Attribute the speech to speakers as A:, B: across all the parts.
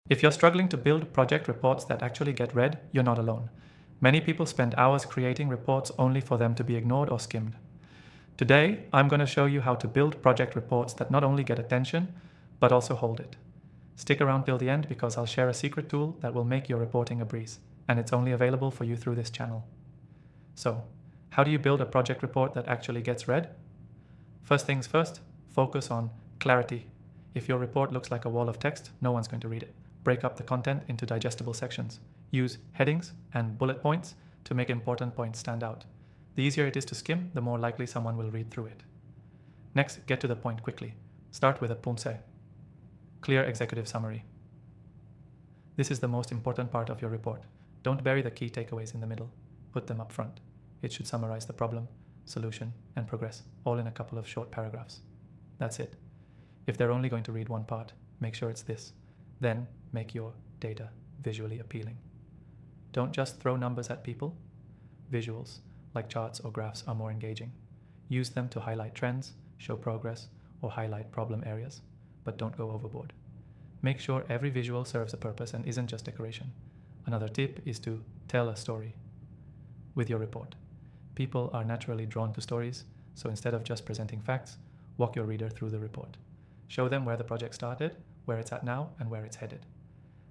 A: If you're struggling to build project reports that actually get read, you're not alone. Many people spend hours creating reports only for them to be ignored or skimmed. Today, I'm going to show you how to build project reports that not only get attention, but also hold it. Stick around till the end because I'll share a secret tool that will make your reporting a breeze, and it's only available for you through this channel. So, how do you build a project report that actually gets read? First things first, focus on clarity. If your report looks like a wall of text, no one's going to read it. Break up the content into digestible sections. Use headings and bullet points to make important points stand out. The easier it is to skim, the more likely someone will read through it. Next, get to the point quickly. Start with a punse. Clear executive summary. This is the most important part of your report. Don't bury the key takeaways in the middle. Put them up front. It should summarize the problem, solution, and progress, all in a couple of short paragraphs. That's it. If they're only going to read one part, make sure it's this. Then make your data visually appealing. Don't just throw numbers at people. Visuals, like charts or graphs, are more engaging. Use them to highlight trends, show progress, or highlight problem areas, but don't go overboard. Make sure every visual serves a purpose and isn't just decoration. Another tip is to tell a story with your report. People are naturally drawn to stories, so instead of just presenting facts, walk your reader through the report. Show them where the project started, where it's at now, and where it's headed.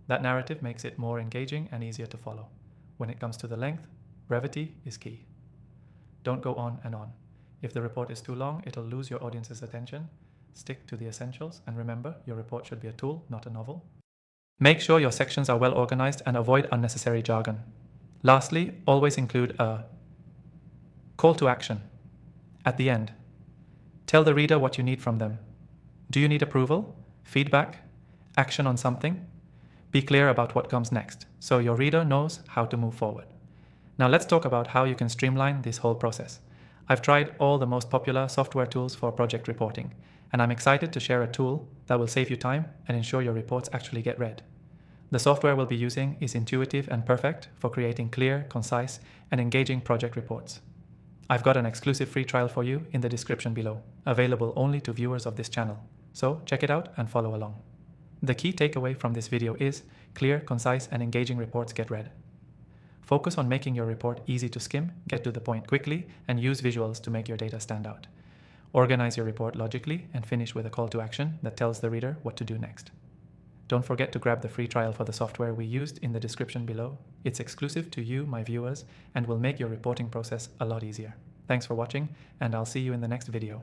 A: That narrative makes it more engaging and easier to follow. When it comes to the length, brevity is key. Don't go on and on. If the report is too long, it'll lose your audience's attention. Stick to the essentials, and remember, your report should be a tool, not a novel. Make sure your sections are well organized and avoid unnecessary jargon. Lastly, always include a call to action at the end. Tell the reader what you need from them. Do you need approval, feedback, action on something? Be clear about what comes next, so your reader knows how to move forward. Now let's talk about how you can streamline this whole process. I've tried all the most popular software tools for project reporting, and I'm excited to share a tool that will save you time and ensure your reports actually get read. The software we'll be using is intuitive and perfect for creating clear, concise, and engaging project reports. I've got an exclusive free trial for you in the description below, available only to viewers of this channel. So check it out and follow along. The key takeaway from this video is clear, concise, and engaging reports get read. Focus on making your report easy to skim, get to the point quickly, and use visuals to make your data stand out. Organize your report logically and finish with a call to action that tells the reader what to do next. Don't forget to grab the free trial for the software we used in the description below. It's exclusive to you, my viewers, and will make your reporting process a lot easier. Thanks for watching, and I'll see you in the next video.